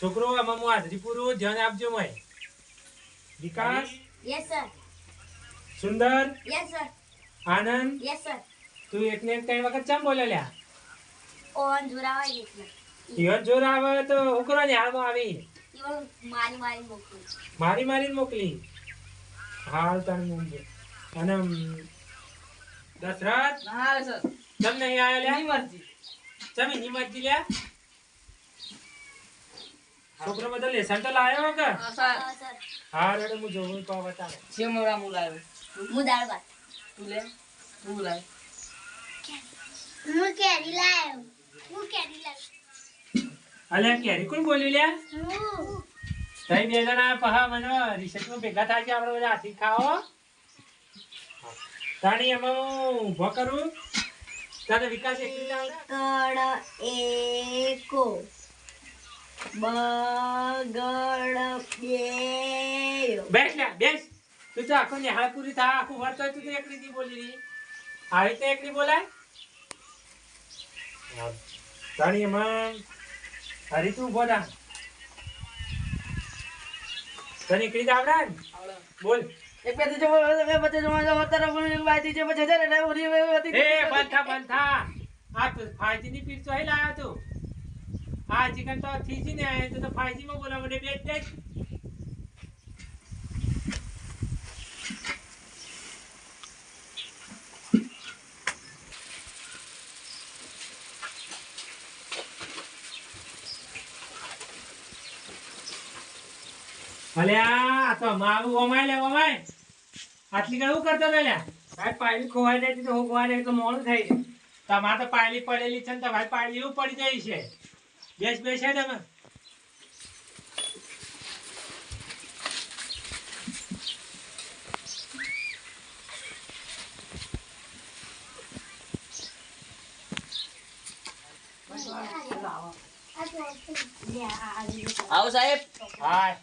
છોકરો આમાં હું હાજરી પૂરું ધ્યાન આપજો મય. Vikas. Yes sir. Sundar. Yes sir. Anand. Yes sir. તું એકને એક કઈ વખત ચમ બોલે લ્યા? ઓન જોરાવાય એટલે ઈવન જોર આવે તો હું કરવાની હાલમાં આવી ઈવન મારી મોકલું. મારીને મોકલી. હાલ તને મોકલી. અને દશરથ હા સર. ચમ નહીં આયા લ્યા? ની મરજી. ચમ એની મરજી લ્યા? છોકરો બધો લેસન તો લાયો કે? હા સર. સર હા રેડો હું જોઉં તો બતાવે. શેમરા મુલાયો. હું દાળ ભાત. તું લે. તું લાય. હું કેરી લાયો. હું કેરી લાયો. અલ્યા કેરી કોણ બોલ્યું લ્યા? હું તઈ બે જણા પહા મને રિસર્ચમાં ભેગા થાય છે આપણે બધા હાથી ખાઓ. તાણી એમાં હું ઊભો કરું તને વિકાસ એકલી આવડે? કડ એકો બગડ બેયો. બેસ લ્યા બેસ. તું તો આખો નિહાળ પૂરી થા આખું વર્ત હોય તું તો એકલી નહીં બોલી રહી. આવી રીતે એકલી બોલાય? તાણી એમાં હરી તું ઊભો થા. તને એકલી જ આવડે ને? આવડે. બોલ. એક બે જો બે બચ્ચે જો તારા બોલી વાતી છે પછી જરે ને ઓરી વાતી. એ બંધ થા. આ તો 5G ની પીર ચોઈ લાયો તું. આ ચિકન તો 3G ને આયો તો 5G માં બોલા મને બેસ. અલ્યા આ તો મારું ઓમાય લે ઓમાય. આટલી કઈ શું કરતો લે લ્યા? ભાઈ પાયલી ખોવાઈ જાય તો હું ખોવાઈ જાય તો મોડું થઈ જાય. તમારે તો પાયલી પડેલી છે ને તમારી પાયલી એવું પડી જાય છે. બેસ છે તમે. આવો સાહેબ. હાય.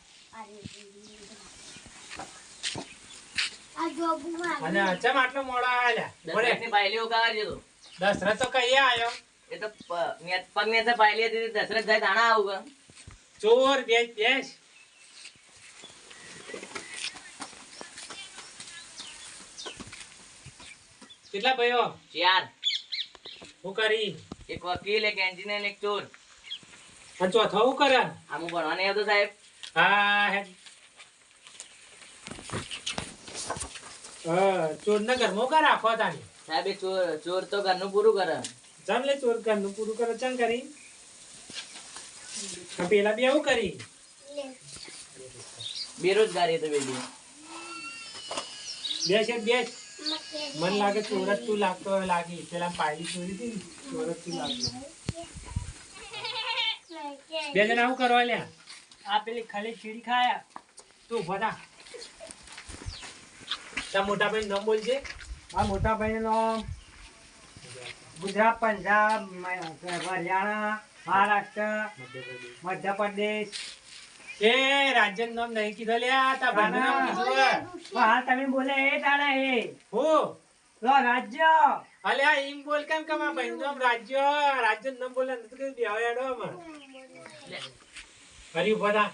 આ જોબુ અને ચમ આટલો મોડો આયા લ્યા? બોલે. દશરથની પાયલીઓ કાવા જેતો. દશરથ તો કઈ આયો? એ તો પગ ને તો પાયલી હતી દશરથ જાય દાણા આવું ચોર બેસ. કેટલા ભાઈઓ? ચાર. હું કરી? એક વકીલ એક એન્જિનિયર એક ચોર. અને ચોથો હું કરે? આમ ભણવા નહીં આવતો સાહેબ. હા હે. ચોરના ઘરમાં કા રાખો તાની? સાહેબ એ ચોર તો ઘરનું પૂરું કરે. જમ લે ચોર ઘરનું પૂરું કરે ચમ કરી? આ પેલા બે હું કરી? બેરોજગારી તો બેબી. બેસ. મને લાગે ચોર જ તું લાગતો હવે લાગી. પેલા પાયલી ચોરી હતી ને ચોર જ તું લાગતો. બે જણા આવું કરવા લ્યા? આ પેલી ખાલી ખીડી ખાયા. તું ભરા. તા મોટા ભાઈ નામ બોલજે. આ મોટા ભાઈનું નામ ગુજરાત, પંજાબ, હરિયાણા, મહારાષ્ટ્ર, મધ્યપ્રદેશ. એ રાજ્યનું નામ નહીં કીધો લ્યા. તા ભાઈનું નામ કીધું હે. હા તમે બોલે એ તાણે એ હું? લો રાજ્ય. અલ્યા એમ બોલ કેમ કે મારા ભાઈનું નામ રાજ્યનું નામ બોલે નથી કઈ બેહાડો અમાર. હરી ઉભા થા.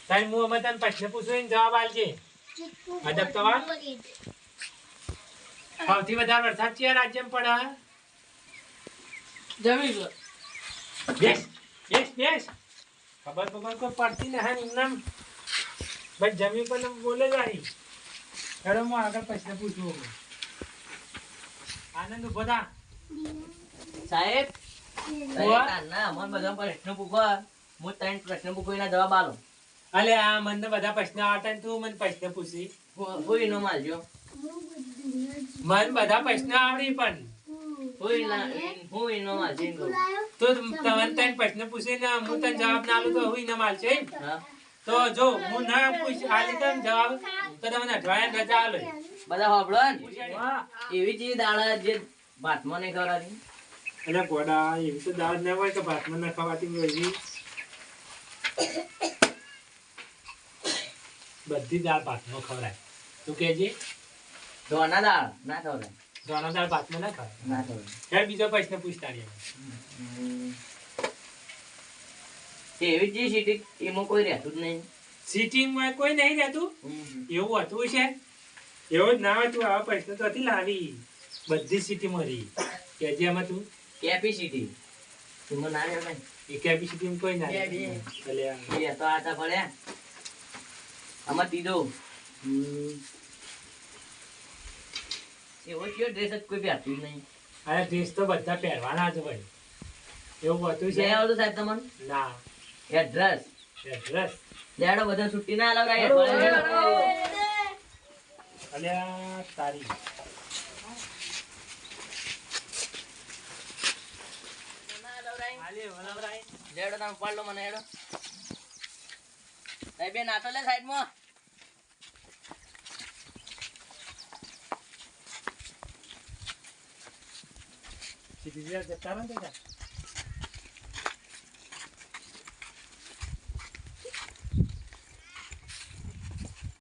તારી હું અમે તને પ્રશ્ન પૂછું એને જવાબ આલજે. અદબ તો વાત. સૌથી વધારે વરસાદ કયા રાજ્યમાં પડે? જમી ગયો. બેસ. ખબર કોઈ પડતી ને હા એમનામ બસ જમી પર બોલે જ આવી. હેડો હું આગળ પ્રશ્ન પૂછું. આનંદ ઉભો થા. સાહેબ હોવા? ના મને બધા પ્રશ્ન પૂછો. હું ત્રણ પ્રશ્ન પૂછો એના જવાબ આલો. અલે આ મને બધા પ્રશ્ન આવતા ને તું મને પ્રશ્ન પૂછી? કોઈ નો માલજો. મને બધા પ્રશ્ન આવડી પણ હું એનો માલજી કહું. તો તમને ત્રણ પ્રશ્ન પૂછીને હું તને જવાબ ના આલું તો હું એના માલ છે. હા તો જો હું ના પૂછ આલી તને જવાબ તો તમને અઠવાડિયા રજા આલે. બધા હોબળો ને વાહ. એવી ચીજ દાડા જે ભાતમાં નહીં ખવડાવી. અરે ગોડા એવી તો દાળ ના હોય કે ભાતમાં ના ખવાતી હોય. બધી દાળ ભાતમાં ખવડાય. તું કેજે ધોના દાળ ના ખવડાય. જોનો દાળ ભાતમાં ના ખવાય. ના ખવડાય. યાર બીજો પ્રશ્ન પૂછતા રહી. એવી જ સીટી એમાં કોઈ રહેતું જ નહીં. સિટિંગમાં કોઈ નહીં રહેતું એવું હતું છે એવું જ ના હોય તું આવા પૈસા તો હતી લાવી બધી સિટી મરી કેજીઆમાં તું કેપેસિટી એમાં ના રહે ભાઈ. એ કેપેસિટી કોઈ ના બે, બે. અલ્યા એ તો આતા પડ્યા આમાં તીધો એવો કયો ડ્રેસ જ કોઈ પહેરતું જ નહીં. અરે ડ્રેસ તો બધા પહેરવાના જ ભાઈ એવું હતું જે છે આવડું સાહેબ તમને ના એડ્રેસ એડ્રેસ લેડો બધા છૂટી ના અલાવરાય. અલ્યા તારી લેડો તમે પાડલો મને હેડો સાહેબ એ નાતો લે સાઈડમાં. સીધી જતા રહો ને